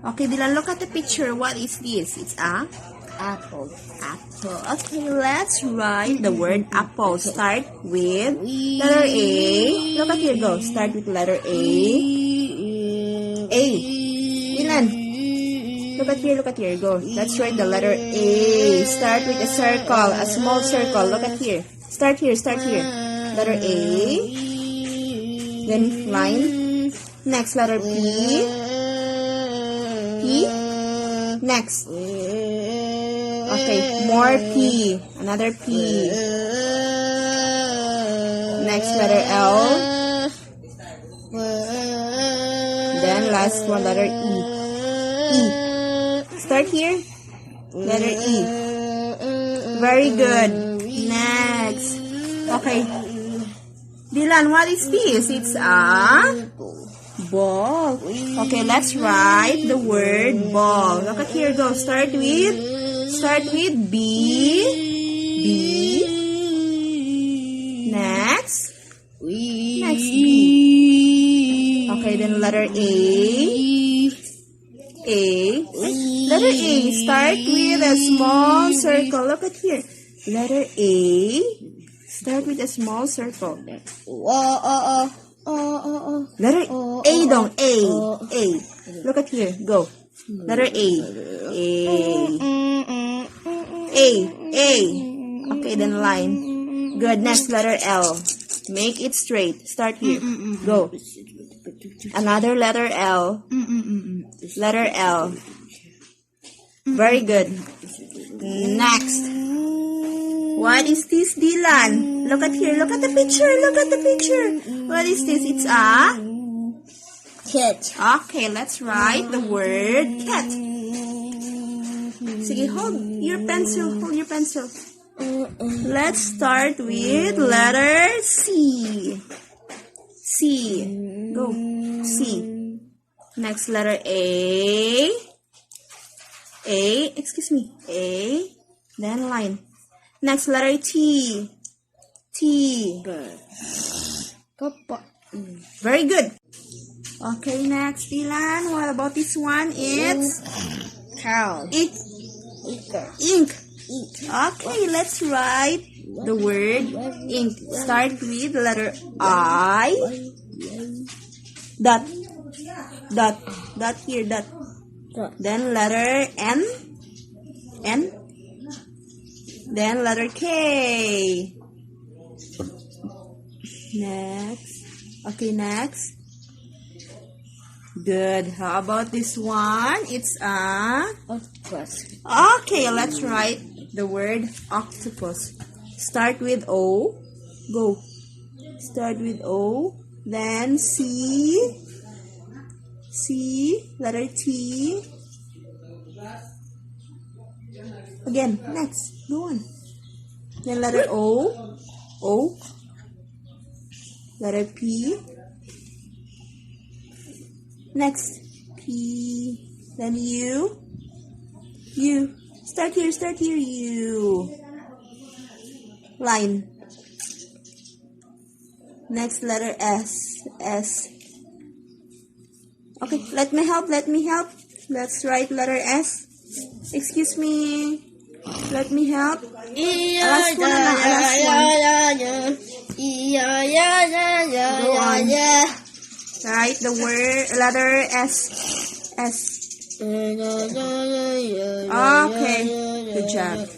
Okay, Dylan, look at the picture. What is this? It's a apple. apple. Okay, let's write the word apple. Start with letter A. Look at here, go. Start with letter A. A. Dylan, look at here, go. Let's write the letter A. Start with a circle, a small circle. Look at here. Start here. Letter A. Then line. Next, letter P. P. Next. Okay, more P. Another P. Next, letter L. Then last one, letter E. E. Start here. Letter E. Very good. Next. Okay. Dylan, what is this? It's a ball. Okay, let's write the word ball. Look at here, go. Start with B. B. Next. Next B. Okay, then letter A. A. Letter A. Start with a small circle. Look at here. Letter A. Start with a small circle. Letter A dong. A. A. Look at here. Go. Letter A. A. A. A. Okay, then line. Good. Next, letter L. Make it straight. Start here. Go. Another letter L. Letter L. Very good. Next. What is this, Dylan? Look at here. Look at the picture. What is this? It's a Cat. Okay, let's write the word cat. Sige, hold your pencil. Let's start with letter C. C. Go. C. Next, letter A. A. Excuse me. A. Then line. Next, letter T. T. Very good. Okay, next, Dylan. What about this one? It's Cow. ink. Okay, let's write the word ink. Start with the letter I. Dot. Dot here, dot. Then letter N. N. Then letter K. Next. Okay, next. Good. How about this one? It's a Octopus. Okay, let's write the word octopus. Start with O. Go. Start with O. Then C. C. Letter T. Again. Next. Go on. Then letter O. O. Letter P. Next. P. Then U. U. Start here, U. Line. Next, letter S. S. Okay, let me help. Let's write letter S. Excuse me. Let me help. Last one. Go on. Write the word, letter S. S. Okay, good job.